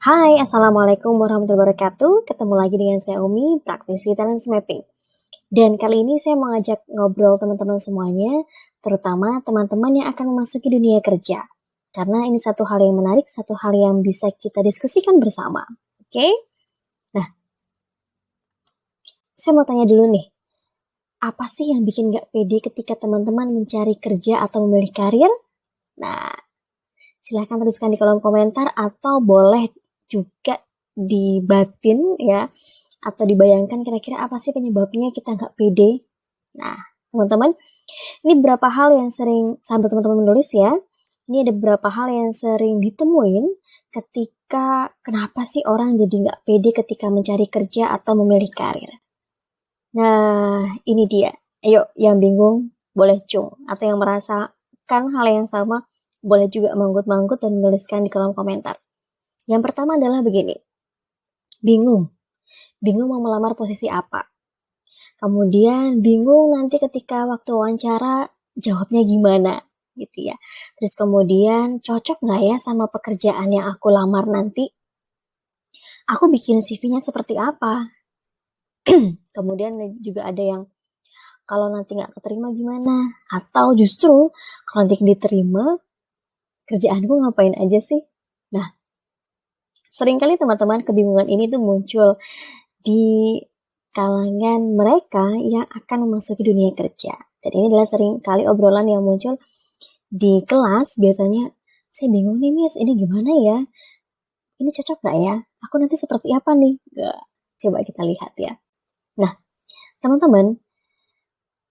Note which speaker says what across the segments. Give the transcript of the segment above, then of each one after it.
Speaker 1: Hai, Assalamualaikum warahmatullahi wabarakatuh. Ketemu lagi dengan saya Umi, praktisi talent mapping. Dan kali ini saya mau ngajak ngobrol teman-teman semuanya, terutama teman-teman yang akan memasuki dunia kerja. Karena ini satu hal yang menarik, satu hal yang bisa kita diskusikan bersama. Oke? Nah, saya mau tanya dulu nih, apa sih yang bikin gak pede ketika teman-teman mencari kerja atau memilih karir? Nah, silahkan tuliskan di kolom komentar atau boleh juga dibatin ya, atau dibayangkan kira-kira apa sih penyebabnya kita nggak pede. Nah, teman-teman, ini beberapa hal yang sering sambil teman-teman menulis ya. Ini ada beberapa hal yang sering ditemuin ketika kenapa sih orang jadi nggak pede ketika mencari kerja atau memilih karir. Nah, ini dia. Ayo, yang bingung boleh cung, atau yang merasakan hal yang sama boleh juga manggut-manggut dan menuliskan di kolom komentar. Yang pertama adalah begini. Bingung. Bingung mau melamar posisi apa. Kemudian bingung nanti ketika waktu wawancara jawabnya gimana gitu ya. Terus kemudian cocok nggak ya sama pekerjaan yang aku lamar nanti? Aku bikin CV-nya seperti apa? Kemudian juga ada yang kalau nanti nggak keterima gimana? Atau justru kalau nanti diterima kerjaanku ngapain aja sih? Nah, seringkali teman-teman kebingungan ini tuh muncul di kalangan mereka yang akan memasuki dunia kerja. Dan ini adalah sering kali obrolan yang muncul di kelas. Biasanya, saya bingung nih Miss, ini gimana ya? Ini cocok gak ya? Aku nanti seperti apa nih? Coba kita lihat ya. Nah, teman-teman,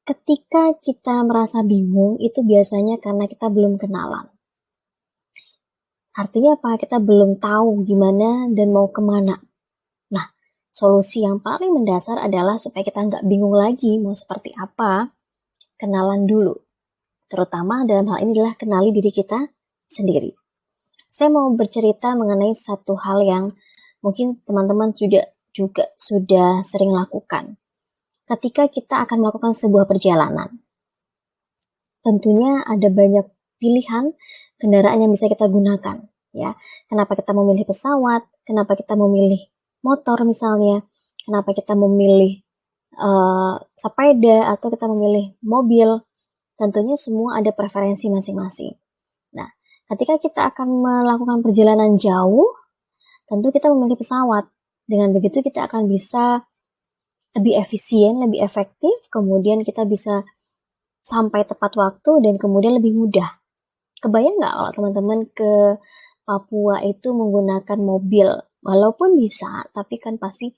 Speaker 1: ketika kita merasa bingung, itu biasanya karena kita belum kenalan. Artinya apa? Kita belum tahu gimana dan mau kemana. Nah, solusi yang paling mendasar adalah supaya kita nggak bingung lagi mau seperti apa, kenalan dulu. Terutama dalam hal ini adalah kenali diri kita sendiri. Saya mau bercerita mengenai satu hal yang mungkin teman-teman juga sudah sering lakukan. Ketika kita akan melakukan sebuah perjalanan, tentunya ada banyak pilihan kendaraan yang bisa kita gunakan. Ya, kenapa kita memilih pesawat? Kenapa kita memilih motor misalnya? Kenapa kita memilih sepeda atau kita memilih mobil? Tentunya semua ada preferensi masing-masing. Nah, ketika kita akan melakukan perjalanan jauh, tentu kita memilih pesawat. Dengan begitu kita akan bisa lebih efisien, lebih efektif, kemudian kita bisa sampai tepat waktu dan kemudian lebih mudah. Kebayang nggak kalau teman-teman ke Papua itu menggunakan mobil? Walaupun bisa, tapi kan pasti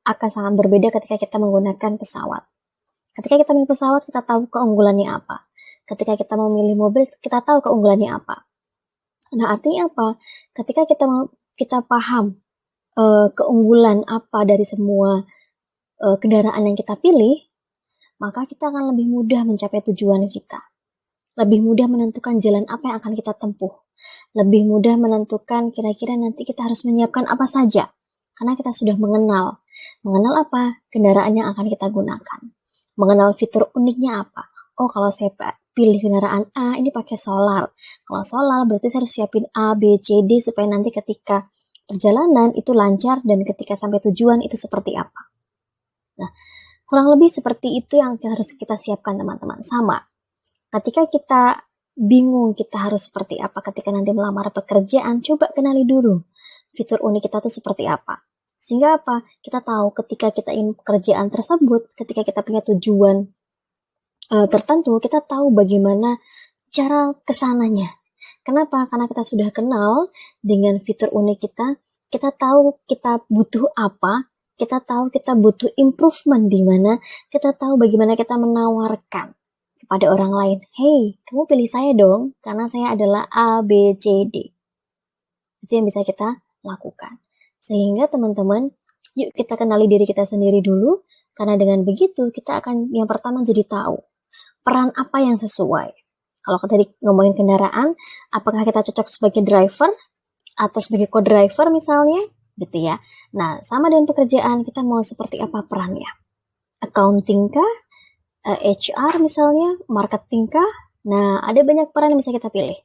Speaker 1: akan sangat berbeda ketika kita menggunakan pesawat. Ketika kita memilih pesawat, kita tahu keunggulannya apa. Ketika kita memilih mobil, kita tahu keunggulannya apa. Nah, artinya apa? Ketika kita paham keunggulan apa dari semua kendaraan yang kita pilih, maka kita akan lebih mudah mencapai tujuan kita. Lebih mudah menentukan jalan apa yang akan kita tempuh. Lebih mudah menentukan kira-kira nanti kita harus menyiapkan apa saja. Karena kita sudah mengenal. Mengenal apa? Kendaraan yang akan kita gunakan. Mengenal fitur uniknya apa. Oh, kalau saya pilih kendaraan A, ini pakai solar. Kalau solar, berarti saya harus siapin A, B, C, D, supaya nanti ketika perjalanan itu lancar dan ketika sampai tujuan itu seperti apa. Nah, kurang lebih seperti itu yang harus kita siapkan teman-teman. Sama, ketika kita bingung kita harus seperti apa ketika nanti melamar pekerjaan, coba kenali dulu fitur unik kita tuh seperti apa. Sehingga apa? Kita tahu ketika kita ingin pekerjaan tersebut, ketika kita punya tujuan tertentu, kita tahu bagaimana cara kesananya. Kenapa? Karena kita sudah kenal dengan fitur unik kita, kita tahu kita butuh apa, kita tahu kita butuh improvement di mana, kita tahu bagaimana kita menawarkan kepada orang lain. Hey, kamu pilih saya dong, karena saya adalah A, B, C, D. Itu yang bisa kita lakukan. Sehingga teman-teman, yuk kita kenali diri kita sendiri dulu, karena dengan begitu kita akan yang pertama jadi tahu peran apa yang sesuai. Kalau tadi ngomongin kendaraan, apakah kita cocok sebagai driver atau sebagai co-driver misalnya, gitu ya. Nah, sama dengan pekerjaan, kita mau seperti apa perannya? Accounting kah? HR misalnya, marketing kah? Nah, ada banyak peran yang bisa kita pilih.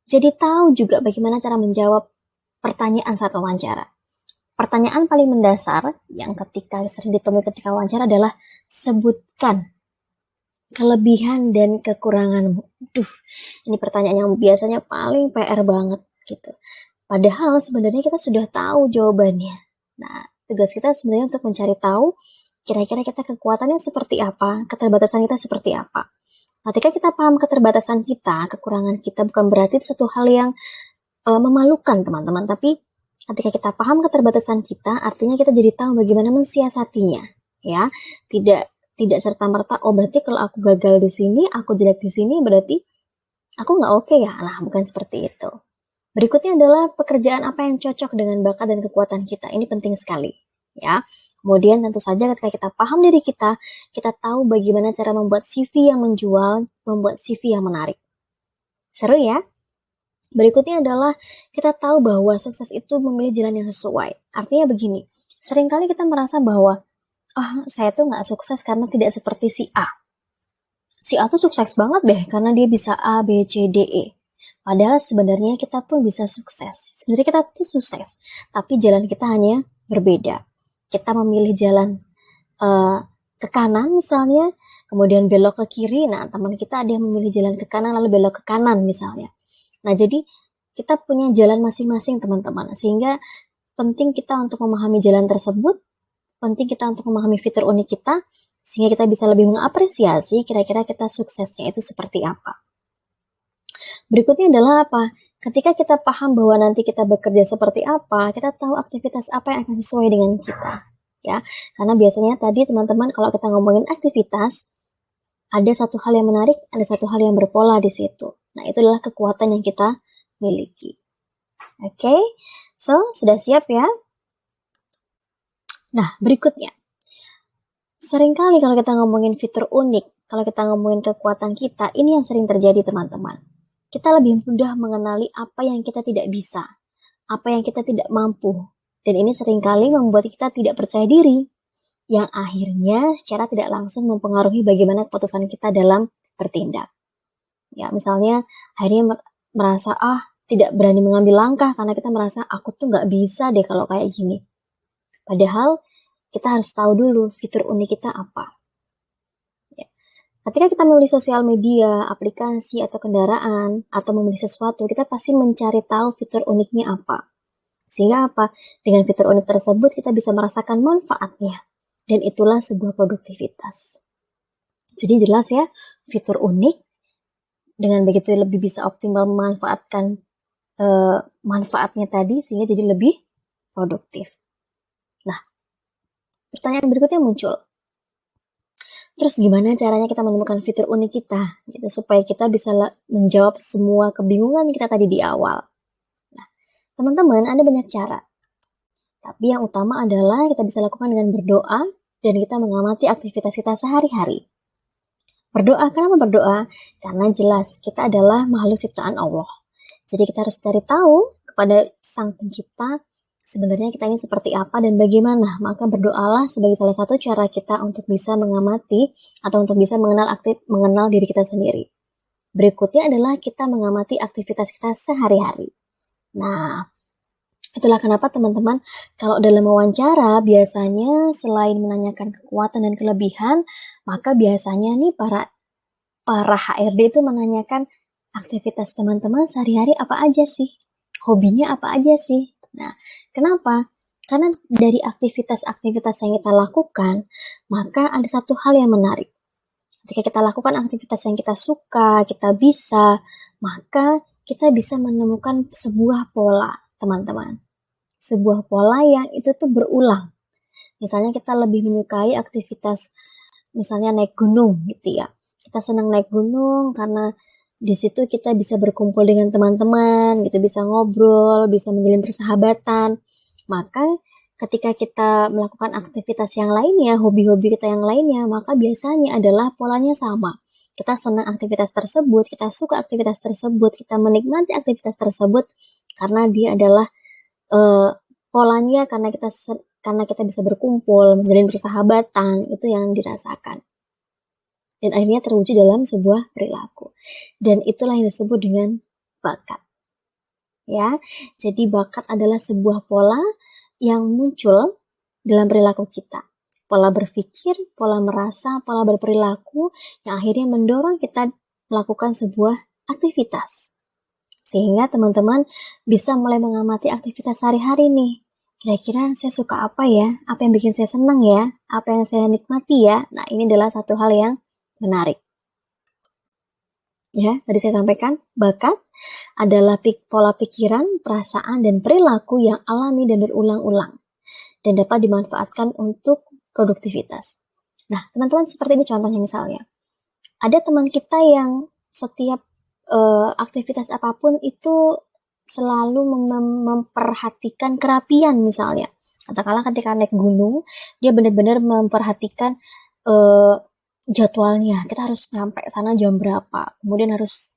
Speaker 1: Jadi tahu juga bagaimana cara menjawab pertanyaan saat wawancara. Pertanyaan paling mendasar yang sering ditemui ketika wawancara adalah sebutkan kelebihan dan kekuranganmu. Duh, ini pertanyaan yang biasanya paling PR banget gitu. Padahal sebenarnya kita sudah tahu jawabannya. Nah, tugas kita sebenarnya untuk mencari tahu kira-kira kita kekuatannya seperti apa, keterbatasan kita seperti apa. Ketika kita paham keterbatasan kita, kekurangan kita bukan berarti itu satu hal yang memalukan teman-teman, tapi ketika kita paham keterbatasan kita, artinya kita jadi tahu bagaimana mensiasatinya, ya. Tidak serta-merta, oh berarti kalau aku gagal di sini, aku jelek di sini, berarti aku nggak oke ya. Nah, bukan seperti itu. Berikutnya adalah pekerjaan apa yang cocok dengan bakat dan kekuatan kita. Ini penting sekali, ya. Kemudian tentu saja ketika kita paham diri kita tahu bagaimana cara membuat CV yang menjual, membuat CV yang menarik. Seru ya? Berikutnya adalah kita tahu bahwa sukses itu memilih jalan yang sesuai. Artinya begini, seringkali kita merasa bahwa saya tuh nggak sukses karena tidak seperti si A. Si A tuh sukses banget deh karena dia bisa A, B, C, D, E. Padahal sebenarnya kita pun bisa sukses. Sebenarnya kita tuh sukses, tapi jalan kita hanya berbeda. Kita memilih jalan ke kanan misalnya, kemudian belok ke kiri. Nah, teman kita ada yang memilih jalan ke kanan lalu belok ke kanan misalnya. Nah, jadi kita punya jalan masing-masing teman-teman. Sehingga penting kita untuk memahami jalan tersebut, penting kita untuk memahami fitur unik kita, sehingga kita bisa lebih mengapresiasi kira-kira kita suksesnya itu seperti apa. Berikutnya adalah apa? Ketika kita paham bahwa nanti kita bekerja seperti apa, kita tahu aktivitas apa yang akan sesuai dengan kita. Ya, karena biasanya tadi teman-teman kalau kita ngomongin aktivitas, ada satu hal yang menarik, ada satu hal yang berpola di situ. Nah, itu adalah kekuatan yang kita miliki. Oke, so sudah siap ya? Nah, berikutnya. Seringkali kalau kita ngomongin fitur unik, kalau kita ngomongin kekuatan kita, ini yang sering terjadi teman-teman. Kita lebih mudah mengenali apa yang kita tidak bisa, apa yang kita tidak mampu. Dan ini seringkali membuat kita tidak percaya diri, yang akhirnya secara tidak langsung mempengaruhi bagaimana keputusan kita dalam bertindak. Ya, misalnya akhirnya merasa tidak berani mengambil langkah karena kita merasa aku tuh nggak bisa deh kalau kayak gini. Padahal kita harus tahu dulu fitur unik kita apa. Ya. Ketika kita memilih sosial media, aplikasi atau kendaraan atau memilih sesuatu, kita pasti mencari tahu fitur uniknya apa. Sehingga apa? Dengan fitur unik tersebut kita bisa merasakan manfaatnya. Dan itulah sebuah produktivitas. Jadi jelas ya, fitur unik dengan begitu lebih bisa optimal memanfaatkan manfaatnya tadi sehingga jadi lebih produktif. Nah, pertanyaan berikutnya muncul. Terus gimana caranya kita menemukan fitur unik kita gitu, supaya kita bisa menjawab semua kebingungan kita tadi di awal. Nah, teman-teman ada banyak cara. Tapi yang utama adalah kita bisa lakukan dengan berdoa dan kita mengamati aktivitas kita sehari-hari. Berdoa, kenapa berdoa? Karena jelas kita adalah makhluk ciptaan Allah. Jadi kita harus cari tahu kepada Sang Pencipta sebenarnya kita ini seperti apa dan bagaimana. Maka berdoalah sebagai salah satu cara kita untuk bisa mengamati atau untuk bisa mengenal diri kita sendiri. Berikutnya adalah kita mengamati aktivitas kita sehari-hari. Nah, itulah kenapa teman-teman kalau dalam wawancara biasanya selain menanyakan kekuatan dan kelebihan, maka biasanya nih para HRD itu menanyakan aktivitas teman-teman sehari-hari apa aja sih? Hobinya apa aja sih? Nah, kenapa? Karena dari aktivitas-aktivitas yang kita lakukan, maka ada satu hal yang menarik. Ketika kita lakukan aktivitas yang kita suka, kita bisa, maka kita bisa menemukan sebuah pola, teman-teman. Sebuah pola yang itu tuh berulang. Misalnya kita lebih menyukai aktivitas, misalnya naik gunung gitu ya. Kita senang naik gunung karena di situ kita bisa berkumpul dengan teman-teman, gitu, bisa ngobrol, bisa menjalin persahabatan. Maka ketika kita melakukan aktivitas yang lainnya, hobi-hobi kita yang lainnya, maka biasanya adalah polanya sama. Kita senang aktivitas tersebut, kita suka aktivitas tersebut, kita menikmati aktivitas tersebut karena dia adalah polanya karena kita bisa berkumpul, menjalin persahabatan, itu yang dirasakan. Dan akhirnya terwujud dalam sebuah perilaku. Dan itulah yang disebut dengan bakat. ya. Jadi bakat adalah sebuah pola yang muncul dalam perilaku kita. Pola berpikir, pola merasa, pola berperilaku yang akhirnya mendorong kita melakukan sebuah aktivitas. Sehingga teman-teman bisa mulai mengamati aktivitas sehari-hari nih. Kira-kira saya suka apa ya? Apa yang bikin saya senang ya? Apa yang saya nikmati ya? Nah, ini adalah satu hal yang menarik. Ya, tadi saya sampaikan, bakat adalah pola pikiran, perasaan, dan perilaku yang alami dan berulang-ulang dan dapat dimanfaatkan untuk produktivitas. Nah, teman-teman seperti ini contohnya misalnya. Ada teman kita yang setiap aktivitas apapun itu selalu memperhatikan kerapian misalnya. Katakanlah ketika naik gunung, dia benar-benar memperhatikan jadwalnya. Kita harus nyampe sana jam berapa, kemudian harus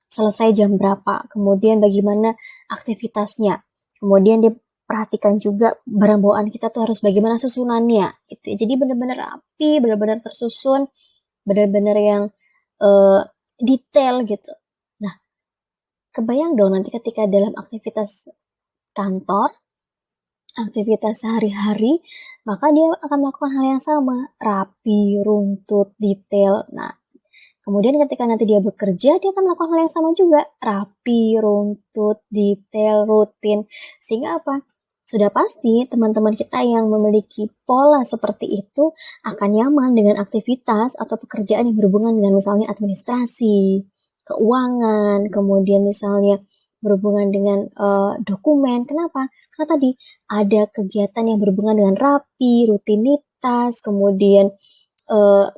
Speaker 1: selesai jam berapa, kemudian bagaimana aktivitasnya, kemudian dia perhatikan juga barang bawaan kita tuh harus bagaimana susunannya gitu. Jadi benar-benar rapi, benar-benar tersusun, benar-benar yang detail gitu. Nah, kebayang dong nanti ketika dalam aktivitas kantor, aktivitas sehari-hari, maka dia akan melakukan hal yang sama, rapi, runtut, detail. Nah, kemudian ketika nanti dia bekerja, dia akan melakukan hal yang sama juga, rapi, runtut, detail, rutin. Sehingga apa? Sudah pasti teman-teman kita yang memiliki pola seperti itu akan nyaman dengan aktivitas atau pekerjaan yang berhubungan dengan misalnya administrasi, keuangan, kemudian misalnya berhubungan dengan dokumen. Kenapa? Karena tadi ada kegiatan yang berhubungan dengan rapi, rutinitas, kemudian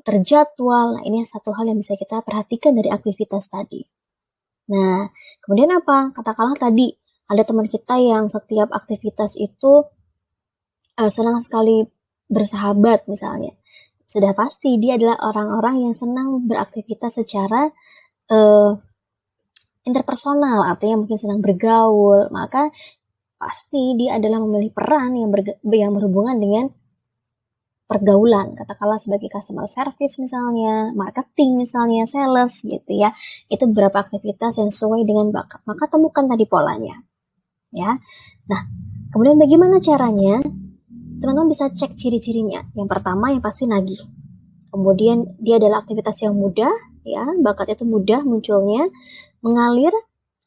Speaker 1: terjadwal. Nah, ini satu hal yang bisa kita perhatikan dari aktivitas tadi. Nah, kemudian apa? Katakanlah tadi ada teman kita yang setiap aktivitas itu senang sekali bersahabat misalnya. Sudah pasti dia adalah orang-orang yang senang beraktivitas secara interpersonal, artinya mungkin senang bergaul. Maka pasti dia adalah memilih peran yang berhubungan dengan pergaulan, katakanlah sebagai customer service misalnya, marketing misalnya, sales gitu ya. Itu beberapa aktivitas yang sesuai dengan bakat. Maka temukan tadi polanya. Ya. Nah, kemudian bagaimana caranya? Teman-teman bisa cek ciri-cirinya. Yang pertama yang pasti nagih. Kemudian dia adalah aktivitas yang mudah, ya, bakat itu mudah munculnya, mengalir,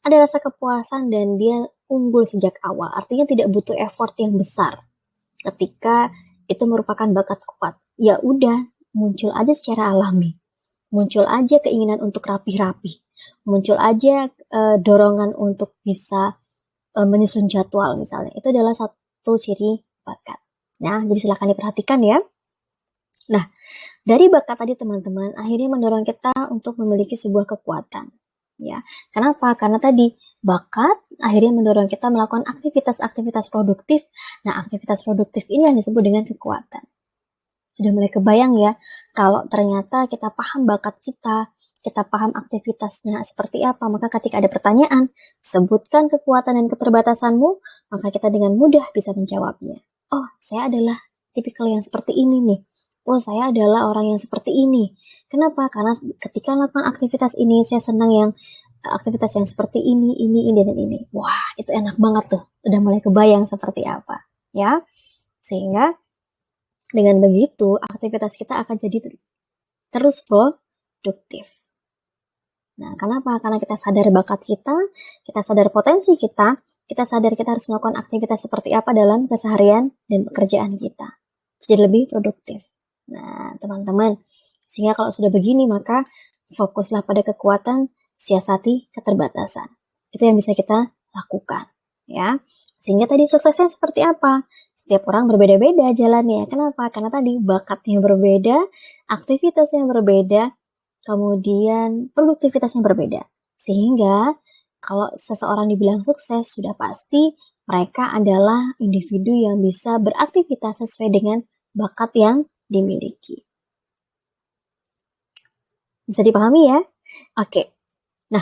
Speaker 1: ada rasa kepuasan dan dia unggul sejak awal. Artinya tidak butuh effort yang besar. Ketika itu merupakan bakat kuat, ya udah muncul aja secara alami, muncul aja keinginan untuk rapi-rapi, muncul aja dorongan untuk bisa menyusun jadwal misalnya. Itu adalah satu ciri bakat. Nah, jadi silakan diperhatikan ya. Nah, dari bakat tadi teman-teman akhirnya mendorong kita untuk memiliki sebuah kekuatan. Ya, kenapa? Karena tadi bakat akhirnya mendorong kita melakukan aktivitas-aktivitas produktif. Nah, aktivitas produktif ini yang disebut dengan kekuatan. Sudah mulai kebayang ya, kalau ternyata kita paham bakat kita paham aktivitasnya seperti apa, maka ketika ada pertanyaan, sebutkan kekuatan dan keterbatasanmu, maka kita dengan mudah bisa menjawabnya. Oh, saya adalah tipikal yang seperti ini nih. Oh, saya adalah orang yang seperti ini. Kenapa? Karena ketika melakukan aktivitas ini, saya senang yang aktivitas yang seperti ini, dan ini. Wah, itu enak banget tuh. Udah mulai kebayang seperti apa. Ya, sehingga dengan begitu, aktivitas kita akan jadi terus produktif. Nah, kenapa? Karena kita sadar bakat kita sadar potensi kita sadar kita harus melakukan aktivitas seperti apa dalam keseharian dan pekerjaan kita. Jadi lebih produktif. Nah, teman-teman, sehingga kalau sudah begini, maka fokuslah pada kekuatan, siasati keterbatasan. Itu yang bisa kita lakukan, ya. Sehingga tadi suksesnya seperti apa? Setiap orang berbeda-beda jalannya. Kenapa? Karena tadi bakatnya berbeda, aktivitasnya berbeda, kemudian produktivitasnya berbeda. Sehingga kalau seseorang dibilang sukses, sudah pasti mereka adalah individu yang bisa beraktivitas sesuai dengan bakat yang dimiliki. Bisa dipahami ya? Oke. Nah,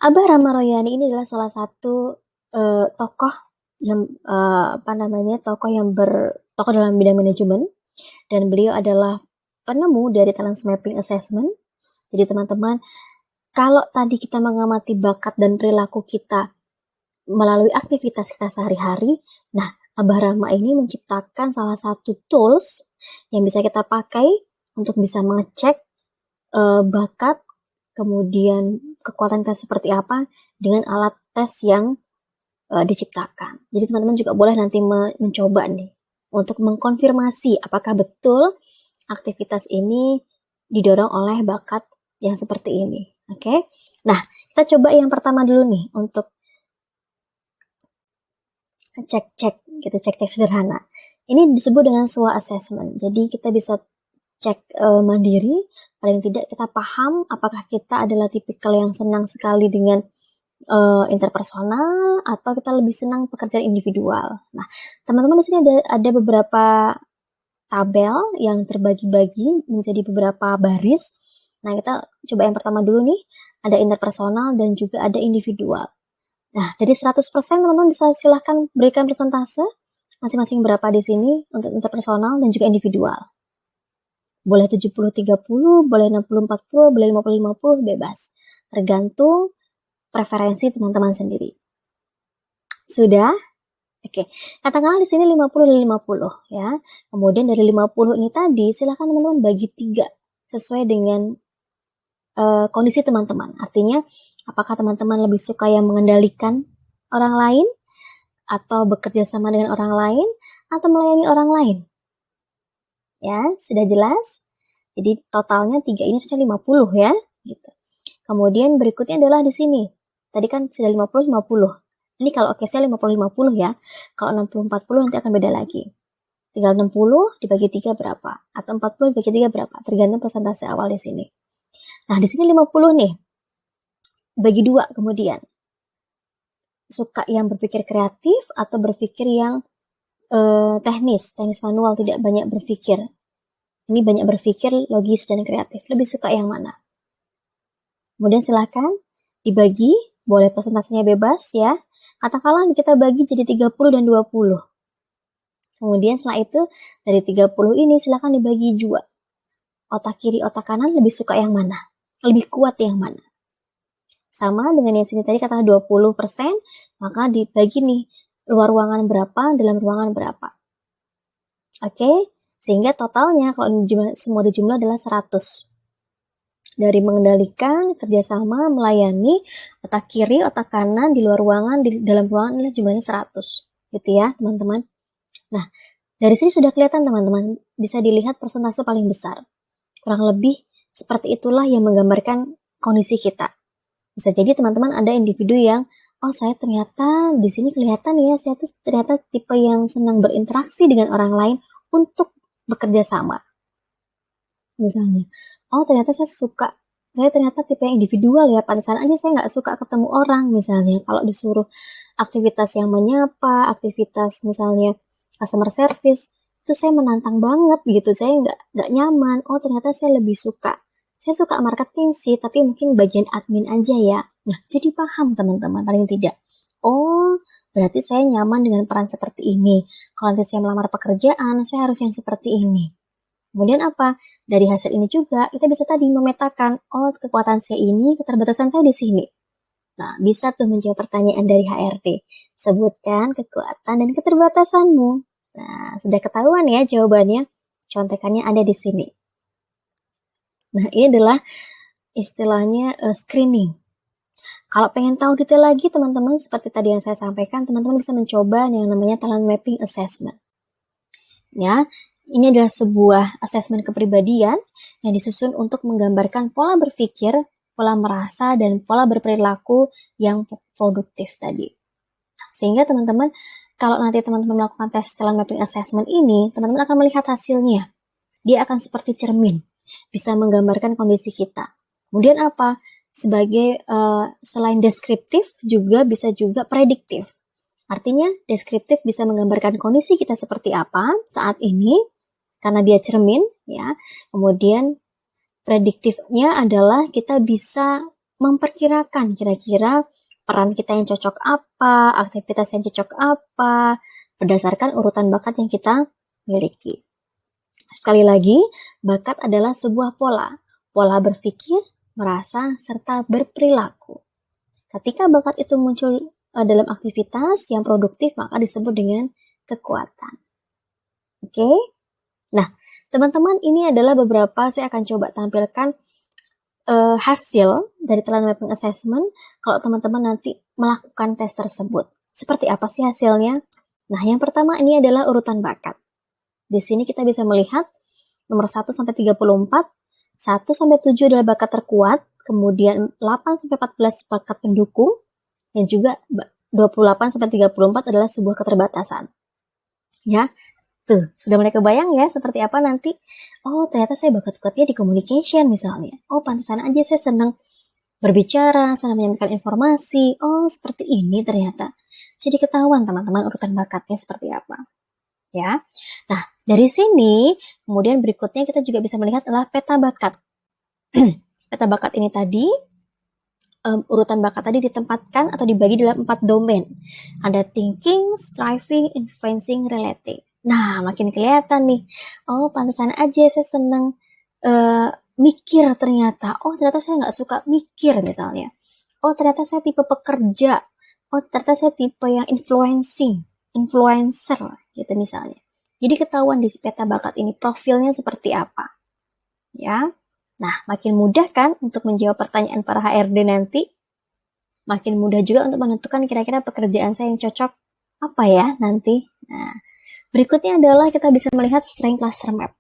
Speaker 1: Abah Rama Royani ini adalah salah satu tokoh yang tokoh dalam bidang manajemen, dan beliau adalah penemu dari talent mapping assessment. Jadi teman-teman, Kalau tadi kita mengamati bakat dan perilaku kita melalui aktivitas kita sehari-hari, nah Abah Rama ini menciptakan salah satu tools yang bisa kita pakai untuk bisa mengecek bakat, kemudian kekuatan kita seperti apa dengan alat tes yang diciptakan. Jadi teman-teman juga boleh nanti mencoba nih untuk mengkonfirmasi apakah betul aktivitas ini didorong oleh bakat yang seperti ini. Oke. Nah, kita coba yang pertama dulu nih untuk cek-cek gitu, cek-cek sederhana. Ini disebut dengan SWOT assessment. Jadi kita bisa cek mandiri, paling tidak kita paham apakah kita adalah tipikal yang senang sekali dengan interpersonal atau kita lebih senang pekerjaan individual. Nah, teman-teman di sini ada beberapa tabel yang terbagi-bagi menjadi beberapa baris. Nah, kita coba yang pertama dulu nih, ada interpersonal dan juga ada individual. Nah, dari 100% teman-teman bisa silahkan berikan persentase masing-masing berapa di sini untuk interpersonal dan juga individual. Boleh 70-30, boleh 60-40, boleh 50-50, bebas. Tergantung preferensi teman-teman sendiri. Sudah? Oke, katakanlah di sini 50 dari 50 ya. Kemudian dari 50 ini tadi silahkan teman-teman bagi 3 sesuai dengan kondisi teman-teman. Artinya, apakah teman-teman lebih suka yang mengendalikan orang lain atau bekerja sama dengan orang lain atau melayani orang lain? Ya, sudah jelas? Jadi totalnya 3 ini harusnya 50 ya, gitu. Kemudian berikutnya adalah di sini. Tadi kan sudah 50-50. Ini kalau case-nya 50-50 ya. Kalau 60-40 nanti akan beda lagi. Tinggal 60 dibagi 3 berapa? Atau 40 dibagi 3 berapa? Tergantung persentase awal di sini. Nah, di sini 50 nih. Bagi 2 kemudian. Suka yang berpikir kreatif atau berpikir yang teknis manual, tidak banyak berpikir. Ini banyak berpikir, logis dan kreatif. Lebih suka yang mana? Kemudian silakan dibagi, boleh persentasenya bebas ya. Katakanlah kita bagi jadi 30 dan 20. Kemudian setelah itu dari 30 ini silakan dibagi 2. Otak kiri, otak kanan lebih suka yang mana? Lebih kuat yang mana? Sama dengan yang sini tadi katakanlah 20%, maka dibagi nih luar ruangan berapa, dalam ruangan berapa. Oke, sehingga totalnya kalau semua dijumlah adalah 100. Dari mengendalikan, kerjasama, melayani, otak kiri, otak kanan, di luar ruangan, di dalam ruangan adalah jumlahnya 100. Gitu ya teman-teman. Nah, dari sini sudah kelihatan teman-teman, bisa dilihat persentase paling besar. Kurang lebih seperti itulah yang menggambarkan kondisi kita. Bisa jadi teman-teman ada individu yang, oh saya ternyata di sini kelihatan ya, saya tuh ternyata tipe yang senang berinteraksi dengan orang lain untuk bekerja sama. Misalnya, oh ternyata saya ternyata tipe yang individual ya, pantesan aja saya nggak suka ketemu orang misalnya. Kalau disuruh aktivitas yang menyapa, aktivitas misalnya customer service, itu saya menantang banget gitu, saya nggak nyaman. Oh ternyata saya lebih suka. Saya suka marketing sih, tapi mungkin bagian admin aja ya. Nah, jadi paham teman-teman, paling tidak. Oh, berarti saya nyaman dengan peran seperti ini. Kalau nanti saya melamar pekerjaan, saya harus yang seperti ini. Kemudian apa? Dari hasil ini juga, kita bisa tadi memetakan, oh kekuatan saya ini, keterbatasan saya di sini. Nah, bisa tuh menjawab pertanyaan dari HRD. Sebutkan kekuatan dan keterbatasanmu. Nah, sudah ketahuan ya jawabannya. Contekannya ada di sini. Nah, ini adalah istilahnya screening. Kalau pengen tahu detail lagi, teman-teman, seperti tadi yang saya sampaikan, teman-teman bisa mencoba yang namanya talent mapping assessment. Ya, ini adalah sebuah asesmen kepribadian yang disusun untuk menggambarkan pola berpikir, pola merasa, dan pola berperilaku yang produktif tadi. Sehingga teman-teman, kalau nanti teman-teman melakukan tes talent mapping assessment ini, teman-teman akan melihat hasilnya. Dia akan seperti cermin, bisa menggambarkan kondisi kita. Kemudian apa? Sebagai selain deskriptif, juga bisa juga prediktif. Artinya, deskriptif bisa menggambarkan kondisi kita seperti apa saat ini, karena dia cermin, ya. Kemudian, prediktifnya adalah kita bisa memperkirakan kira-kira peran kita yang cocok apa, aktivitas yang cocok apa, berdasarkan urutan bakat yang kita miliki. Sekali lagi, bakat adalah sebuah pola berpikir, merasa, serta berperilaku. Ketika bakat itu muncul dalam aktivitas yang produktif, maka disebut dengan kekuatan. Oke? Nah, teman-teman, ini adalah beberapa, saya akan coba tampilkan hasil dari talent mapping assessment kalau teman-teman nanti melakukan tes tersebut. Seperti apa sih hasilnya? Nah, yang pertama ini adalah urutan bakat. Di sini kita bisa melihat nomor 1 sampai 34, 1 sampai 7 adalah bakat terkuat, kemudian 8 sampai 14 bakat pendukung, dan juga 28 sampai 34 adalah sebuah keterbatasan. Ya, tuh, sudah mulai kebayang ya seperti apa nanti? Oh, ternyata saya bakat-bakatnya di communication misalnya. Oh, pantesan aja saya senang berbicara, senang menyampaikan informasi. Oh, seperti ini ternyata. Jadi ketahuan teman-teman urutan bakatnya seperti apa. Ya. Nah, dari sini kemudian berikutnya kita juga bisa melihat adalah peta bakat. Peta bakat ini tadi urutan bakat tadi ditempatkan atau dibagi dalam 4 domain. Ada thinking, striving, influencing, relating. Nah, makin kelihatan nih. Oh, pantesan aja saya senang mikir ternyata. Oh, ternyata saya nggak suka mikir misalnya. Oh, ternyata saya tipe pekerja. Oh, ternyata saya tipe yang influencer gitu misalnya. Jadi ketahuan di peta bakat ini profilnya seperti apa. Ya. Nah, makin mudah kan untuk menjawab pertanyaan para HRD nanti? Makin mudah juga untuk menentukan kira-kira pekerjaan saya yang cocok apa ya nanti. Nah, berikutnya adalah kita bisa melihat strength cluster map.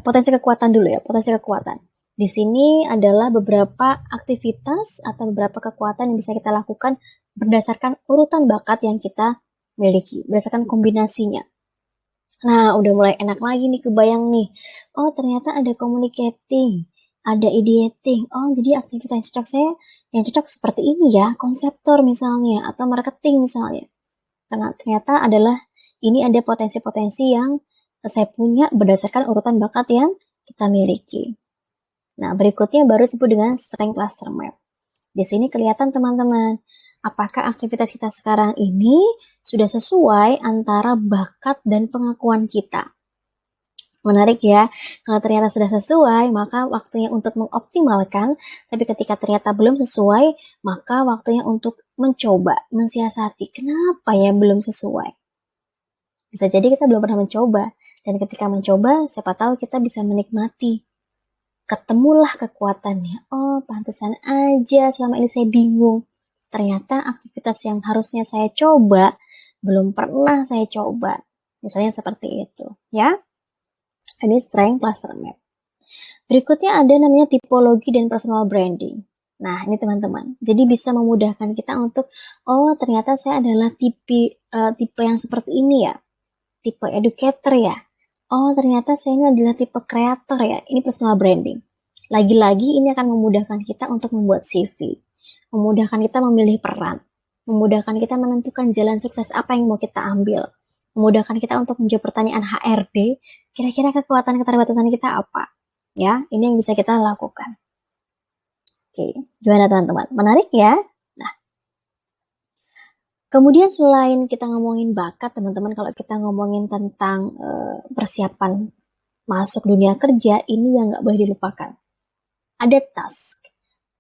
Speaker 1: Potensi kekuatan dulu ya, potensi kekuatan. Di sini adalah beberapa aktivitas atau beberapa kekuatan yang bisa kita lakukan berdasarkan urutan bakat yang kita miliki, berdasarkan kombinasinya. Nah, udah mulai enak lagi nih, kebayang nih. Oh, ternyata ada communicating, ada ideating. Oh, jadi aktivitas yang cocok saya, yang cocok seperti ini ya, konseptor misalnya, atau marketing misalnya. Karena ternyata ini ada potensi-potensi yang saya punya berdasarkan urutan bakat yang kita miliki. Nah, berikutnya baru disebut dengan strength cluster map. Di sini kelihatan teman-teman, apakah aktivitas kita sekarang ini sudah sesuai antara bakat dan pengakuan kita. Menarik ya, kalau ternyata sudah sesuai, maka waktunya untuk mengoptimalkan, tapi ketika ternyata belum sesuai, maka waktunya untuk mencoba, mensiasati, kenapa ya belum sesuai. Bisa jadi kita belum pernah mencoba, dan ketika mencoba, siapa tahu kita bisa menikmati. Ketemulah kekuatannya, oh pantesan aja selama ini saya bingung. Ternyata aktivitas yang harusnya saya coba, belum pernah saya coba. Misalnya seperti itu, ya. Ini strength cluster map. Berikutnya ada namanya tipologi dan personal branding. Nah, ini teman-teman. Jadi bisa memudahkan kita untuk, oh ternyata saya adalah tipe yang seperti ini ya. Tipe educator ya. Oh ternyata saya ini adalah tipe kreator ya. Ini personal branding. Lagi-lagi ini akan memudahkan kita untuk membuat CV. Memudahkan kita memilih peran. Memudahkan kita menentukan jalan sukses apa yang mau kita ambil. Memudahkan kita untuk menjawab pertanyaan HRD, kira-kira kekuatan keterbatasan kita apa? Ya, ini yang bisa kita lakukan. Oke, gimana teman-teman? Menarik ya? Nah, kemudian selain kita ngomongin bakat, teman-teman, kalau kita ngomongin tentang persiapan masuk dunia kerja, ini yang nggak boleh dilupakan. Ada task,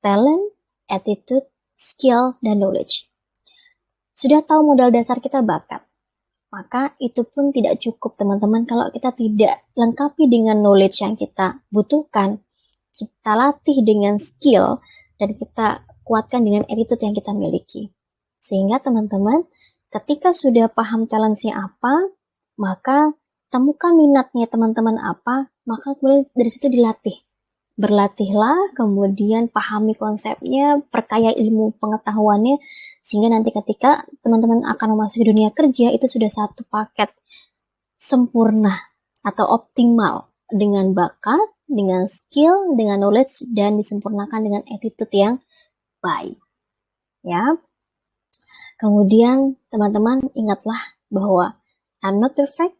Speaker 1: talent, attitude, skill, dan knowledge. Sudah tahu modal dasar kita bakat, maka itu pun tidak cukup teman-teman kalau kita tidak lengkapi dengan knowledge yang kita butuhkan, kita latih dengan skill, dan kita kuatkan dengan attitude yang kita miliki. Sehingga teman-teman, ketika sudah paham talentnya apa, maka temukan minatnya teman-teman apa, maka kemudian dari situ dilatih. Berlatihlah, kemudian pahami konsepnya, perkaya ilmu pengetahuannya, sehingga nanti ketika teman-teman akan memasuki dunia kerja, itu sudah satu paket sempurna atau optimal dengan bakat, dengan skill, dengan knowledge, dan disempurnakan dengan attitude yang baik. Ya. Kemudian teman-teman ingatlah bahwa I'm not perfect,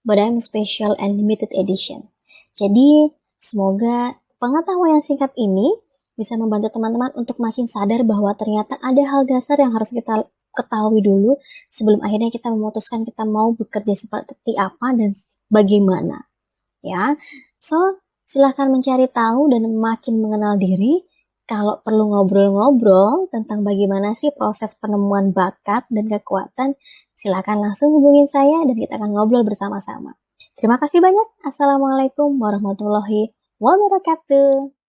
Speaker 1: but I'm special and limited edition. Jadi semoga pengetahuan yang singkat ini bisa membantu teman-teman untuk makin sadar bahwa ternyata ada hal dasar yang harus kita ketahui dulu sebelum akhirnya kita memutuskan kita mau bekerja seperti apa dan bagaimana. Ya, so Silahkan mencari tahu dan makin mengenal diri. Kalau perlu ngobrol-ngobrol tentang bagaimana sih proses penemuan bakat dan kekuatan, silakan langsung hubungin saya dan kita akan ngobrol bersama-sama. Terima kasih banyak. Assalamualaikum warahmatullahi wabarakatuh.